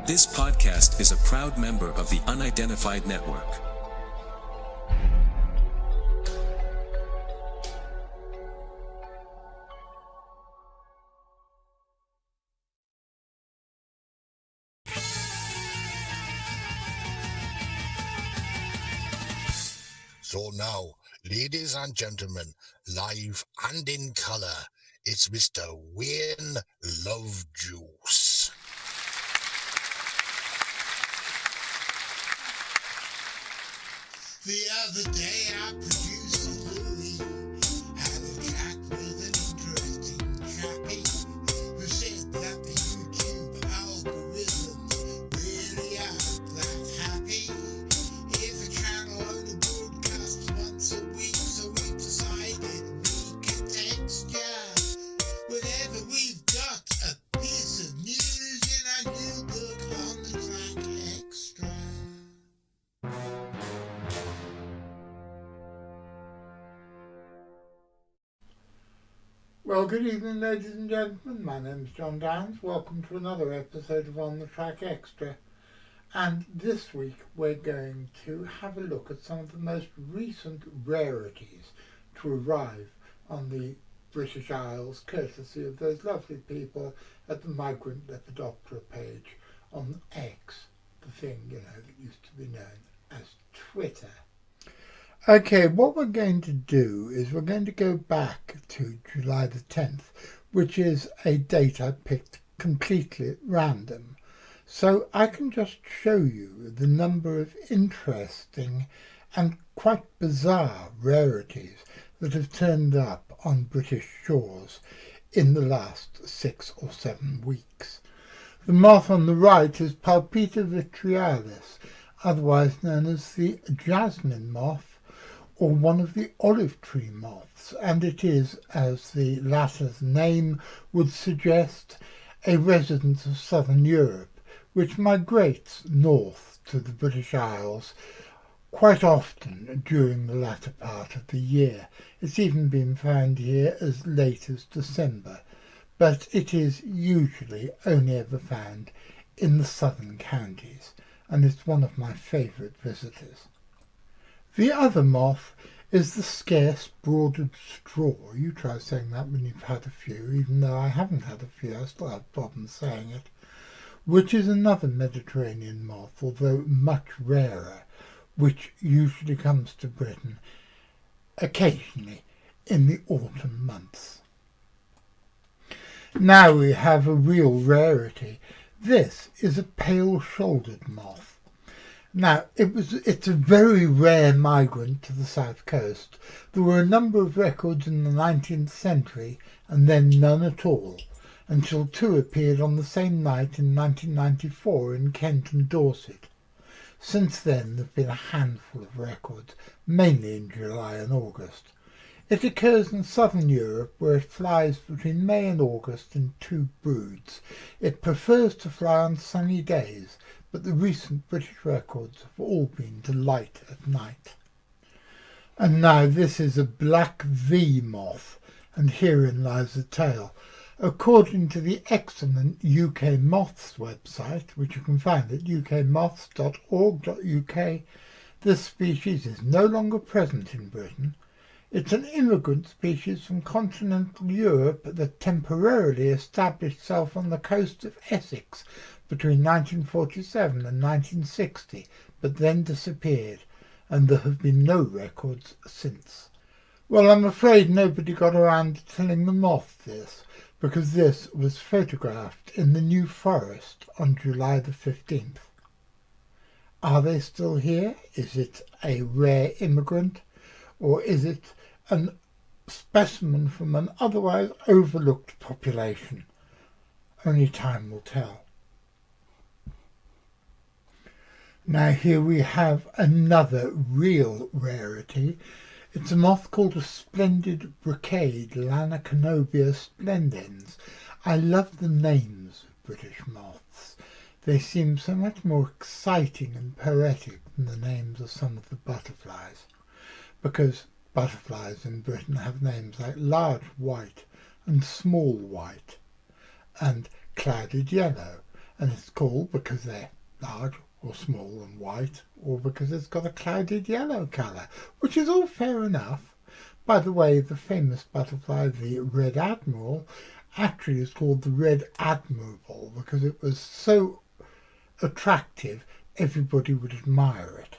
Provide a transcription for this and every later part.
This podcast is a proud member of the Unidentified Network. So now, ladies and gentlemen, live and in colour, it's Mr. Wayne Lovejuice. The other day I produced a Louis, had a chat with an interesting chappie who said that the YouTube algorithm really aren't that happy. If a channel only broadcasts once a week, so we decided we could texture whenever we've got a piece of news in our new book on the track Xtra. Well, good evening, ladies and gentlemen. My name is John Downs. Welcome to another episode of On the Track Extra. And this week we're going to have a look at some of the most recent rarities to arrive on the British Isles, courtesy of those lovely people at the Migrant Lepidoptera page on X, the thing, that used to be known as Twitter. Okay, what we're going to do is we're going to go back to July the 10th, which is a date I picked completely at random. So I can just show you the number of interesting and quite bizarre rarities that have turned up on British shores in the last 6 or 7 weeks. The moth on the right is Palpita vitrialis, otherwise known as the jasmine moth, or one of the olive tree moths, and it is, as the latter's name would suggest, a resident of southern Europe, which migrates north to the British Isles quite often during the latter part of the year. It's even been found here as late as December, but it is usually only ever found in the southern counties, and it's one of my favourite visitors. The other moth is the scarce broadered straw. You try saying that when you've had a few, even though I haven't had a few, I still have problems saying it, which is another Mediterranean moth, although much rarer, which usually comes to Britain occasionally in the autumn months. Now we have a real rarity. This is a pale-shouldered moth. Now, it's a very rare migrant to the south coast. There were a number of records in the 19th century and then none at all, until 2 appeared on the same night in 1994 in Kent and Dorset. Since then, there have been a handful of records, mainly in July and August. It occurs in southern Europe, where it flies between May and August in 2 broods. It prefers to fly on sunny days, but the recent British records have all been to light at night. And now this is a black V moth, and herein lies the tale. According to the excellent UK Moths website, which you can find at ukmoths.org.uk, this species is no longer present in Britain. It's an immigrant species from continental Europe that temporarily established itself on the coast of Essex between 1947 and 1960, but then disappeared, and there have been no records since. Well, I'm afraid nobody got around to telling the moth this, because this was photographed in the New Forest on July the 15th. Are they still here? Is it a rare immigrant, or is it a specimen from an otherwise overlooked population? Only time will tell. Now here we have another real rarity. It's a moth called a splendid brocade, Lanacanobia splendens. I love the names of British moths. They seem so much more exciting and poetic than the names of some of the butterflies, because butterflies in Britain have names like large white and small white, and clouded yellow, And it's called because they're large or small and white, or because it's got a clouded yellow colour, which is all fair enough. By the way, the famous butterfly, the red admiral, actually is called the red admirable because it was so attractive everybody would admire it.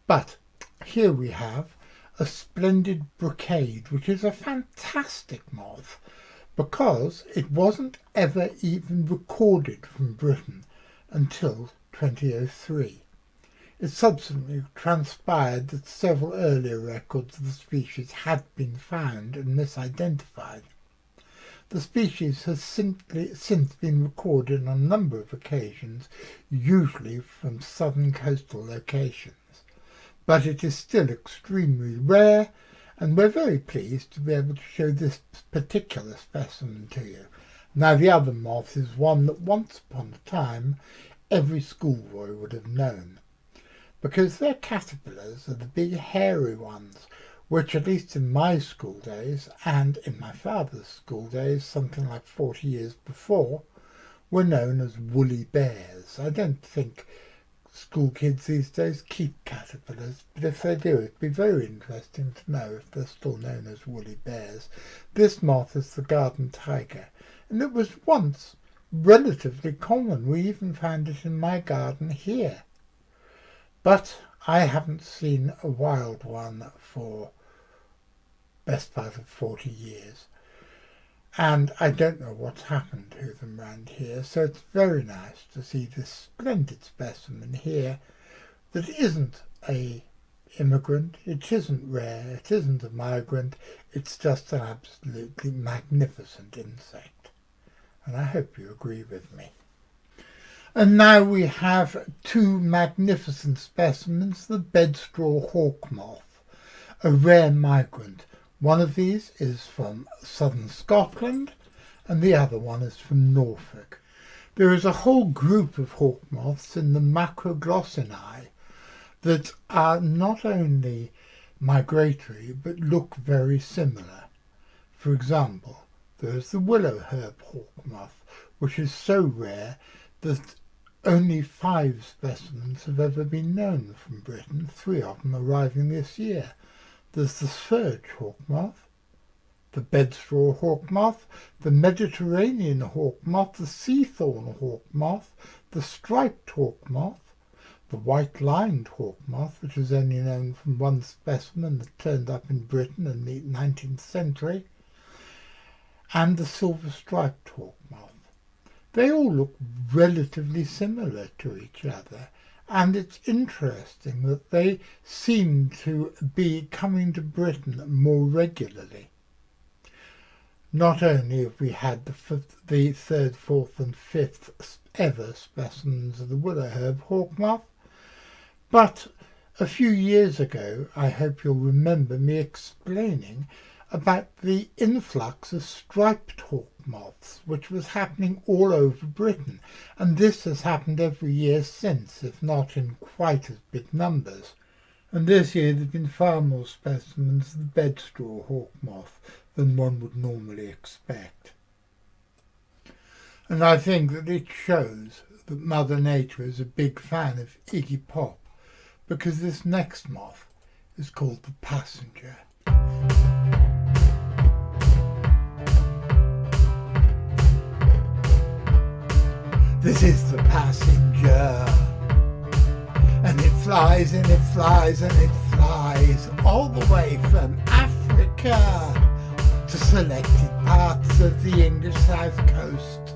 But here we have a splendid brocade, which is a fantastic moth because it wasn't ever even recorded from Britain until 2003. It subsequently transpired that several earlier records of the species had been found and misidentified. The species has since been recorded on a number of occasions, usually from southern coastal locations. But it is still extremely rare, and we're very pleased to be able to show this particular specimen to you. Now, the other moth is one that once upon a time every schoolboy would have known, because their caterpillars are the big hairy ones, which at least in my school days and in my father's school days, something like 40 years before, were known as woolly bears. I don't think school kids these days keep caterpillars, but if they do, it'd be very interesting to know if they're still known as woolly bears. This moth is the garden tiger, and it was once relatively common. We even found it in my garden here. But I haven't seen a wild one for best part of 40 years. And I don't know what's happened to them round here, so it's very nice to see this splendid specimen here that isn't a immigrant, it isn't rare, it isn't a migrant, it's just an absolutely magnificent insect. And I hope you agree with me. And now we have two magnificent specimens, the bedstraw hawkmoth, a rare migrant. One of these is from southern Scotland and the other one is from Norfolk. There is a whole group of hawkmoths in the Macroglossinae that are not only migratory but look very similar. For example, there is the willow herb hawkmoth, which is so rare that only 5 specimens have ever been known from Britain, 3 of them arriving this year. There's the spurge hawkmoth, the bedstraw hawkmoth, the Mediterranean hawkmoth, the seathorn hawkmoth, the striped hawkmoth, the white-lined hawkmoth, which is only known from one specimen that turned up in Britain in the 19th century, and the silver-striped hawkmoth. They all look relatively similar to each other, and it's interesting that they seem to be coming to Britain more regularly. Not only have we had the 3rd, 4th and 5th ever specimens of the willow herb hawkmoth, but a few years ago, I hope you'll remember me explaining about the influx of striped hawkmoths, which was happening all over Britain, and this has happened every year since, if not in quite as big numbers. And this year there have been far more specimens of the bedstraw hawkmoth than one would normally expect. And I think that it shows that Mother Nature is a big fan of Iggy Pop, because this next moth is called the passenger. This is the passenger, and it flies and it flies and it flies all the way from Africa to selected parts of the English south coast.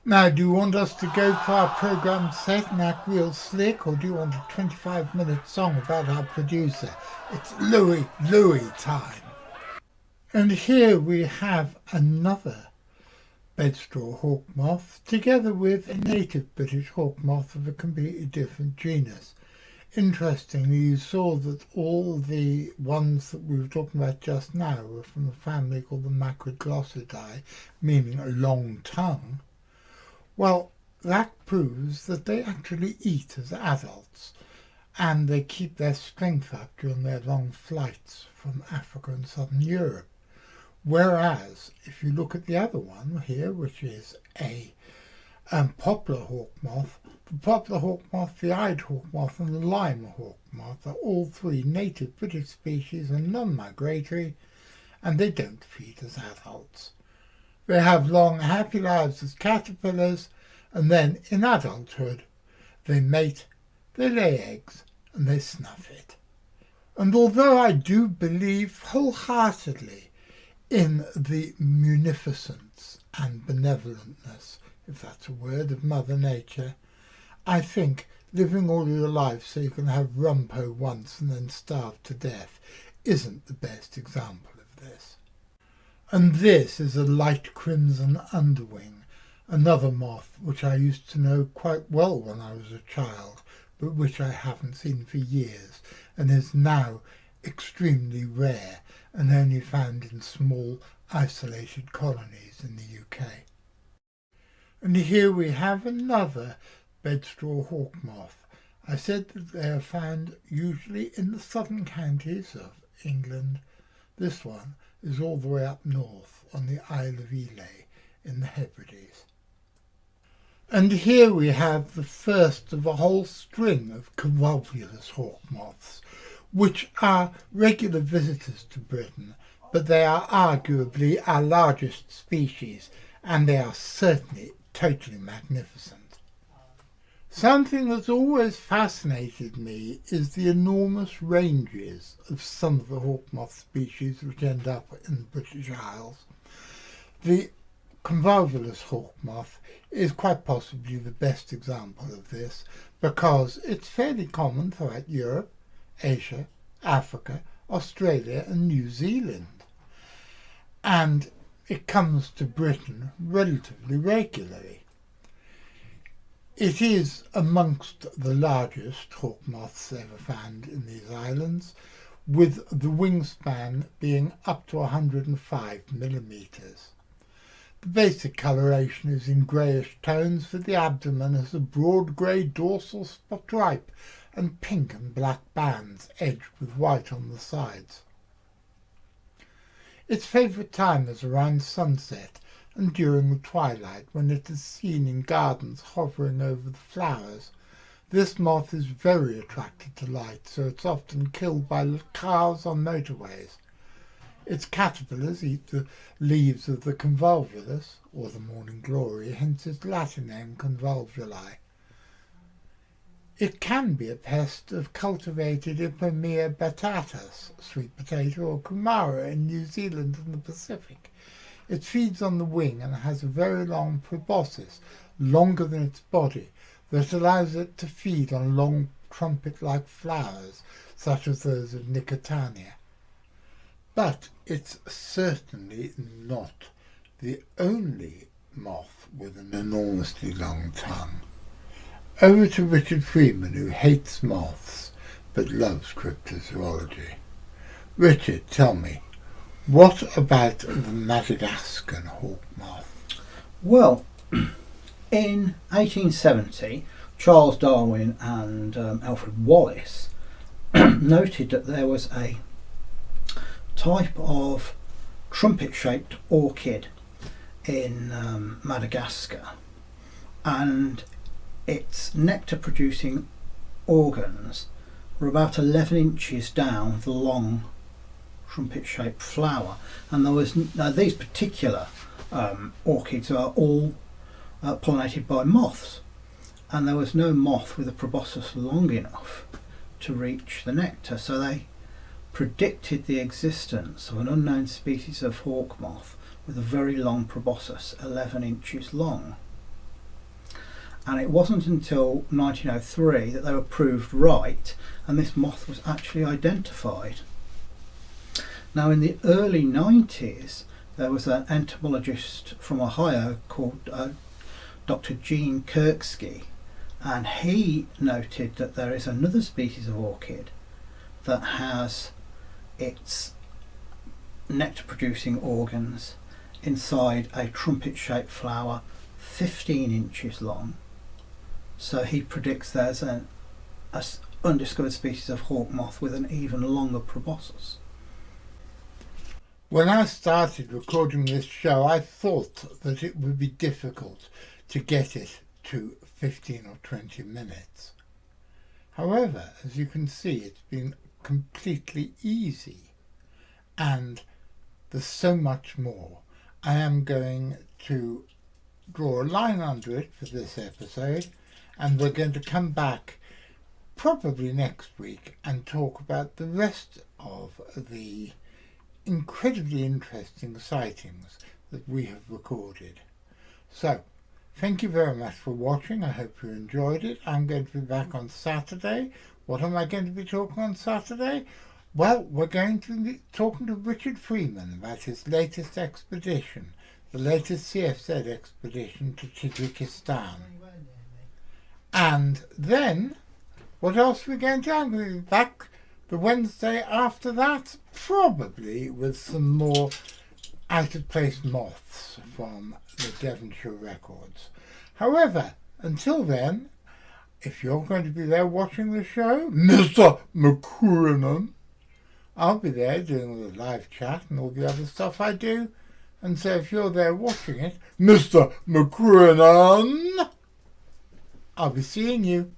Now, do you want us to go to our programme set and act real slick, or do you want a 25-minute song about our producer? It's Louis time. And here we have another bedstraw hawkmoth, together with a native British hawkmoth of a completely different genus. Interestingly, you saw that all the ones that we were talking about just now were from a family called the Macroglossidae, meaning a long tongue. Well, that proves that they actually eat as adults, and they keep their strength up during their long flights from Africa and southern Europe. Whereas, if you look at the other one here, which is a and poplar hawk moth. The poplar hawk moth, the eyed hawk moth and the lime hawk moth are all three native British species and non-migratory, and they don't feed as adults. They have long happy lives as caterpillars, and then in adulthood they mate, they lay eggs, and they snuff it. And although I do believe wholeheartedly in the munificence and benevolentness, if that's a word, of Mother Nature, I think living all your life so you can have rumpo once and then starve to death isn't the best example of this. And this is a light crimson underwing, another moth which I used to know quite well when I was a child, but which I haven't seen for years, and is now extremely rare and only found in small isolated colonies in the UK. And here we have another bedstraw hawk moth. I said that they are found usually in the southern counties of England. This one is all the way up north on the Isle of Ely in the Hebrides. And here we have the first of a whole string of Convulvulus hawk moths, which are regular visitors to Britain, but they are arguably our largest species, and they are certainly totally magnificent. Something that's always fascinated me is the enormous ranges of some of the hawk moth species which end up in the British Isles. The Convulvulus hawk moth is quite possibly the best example of this, because it's fairly common throughout Europe, Asia, Africa, Australia and New Zealand. And it comes to Britain relatively regularly. It is amongst the largest hawk moths ever found in these islands, with the wingspan being up to 105 millimetres. The basic coloration is in greyish tones, with the abdomen has a broad grey dorsal stripe and pink and black bands edged with white on the sides. Its favourite time is around sunset and during the twilight, when it is seen in gardens hovering over the flowers. This moth is very attracted to light, so it's often killed by cars on motorways. Its caterpillars eat the leaves of the Convulvulus, or the morning glory, hence its Latin name Convulvuli. It can be a pest of cultivated Ipomea batatas, sweet potato, or kumara in New Zealand and the Pacific. It feeds on the wing and has a very long proboscis, longer than its body, that allows it to feed on long trumpet-like flowers, such as those of Nicotania. But it's certainly not the only moth with an enormously long tongue. Over to Richard Freeman, who hates moths but loves cryptozoology. Richard, tell me, what about the Madagascar hawk moth? Well, in 1870, Charles Darwin and Alfred Wallace noted that there was a type of trumpet-shaped orchid in Madagascar, and its nectar-producing organs were about 11 inches down the long trumpet-shaped flower, and there was these particular orchids are all pollinated by moths, and there was no moth with a proboscis long enough to reach the nectar, so they predicted the existence of an unknown species of hawk moth with a very long proboscis, 11 inches long. And it wasn't until 1903 that they were proved right, and this moth was actually identified. Now, in the early 90s, there was an entomologist from Ohio called Dr. Gene Kirksky, and he noted that there is another species of orchid that has its nectar-producing organs inside a trumpet-shaped flower 15 inches long. So he predicts there's an undiscovered species of hawk moth with an even longer proboscis. When I started recording this show, I thought that it would be difficult to get it to 15 or 20 minutes. However, as you can see, it's been completely easy, and there's so much more. I am going to draw a line under it for this episode, and we're going to come back probably next week and talk about the rest of the incredibly interesting sightings that we have recorded. So, thank you very much for watching. I hope you enjoyed it. I'm going to be back on Saturday. What am I going to be talking on Saturday? Well, we're going to be talking to Richard Freeman about his latest expedition, the latest CFZ expedition to Tajikistan. And then, what else are we going to do? I'm going to be back the Wednesday after that, probably with some more out-of-place moths from the Devonshire records. However, until then, if you're going to be there watching the show, Mr. McCoonan, I'll be there doing the live chat and all the other stuff I do. And so if you're there watching it, Mr. McCoonan, I'll be seeing you.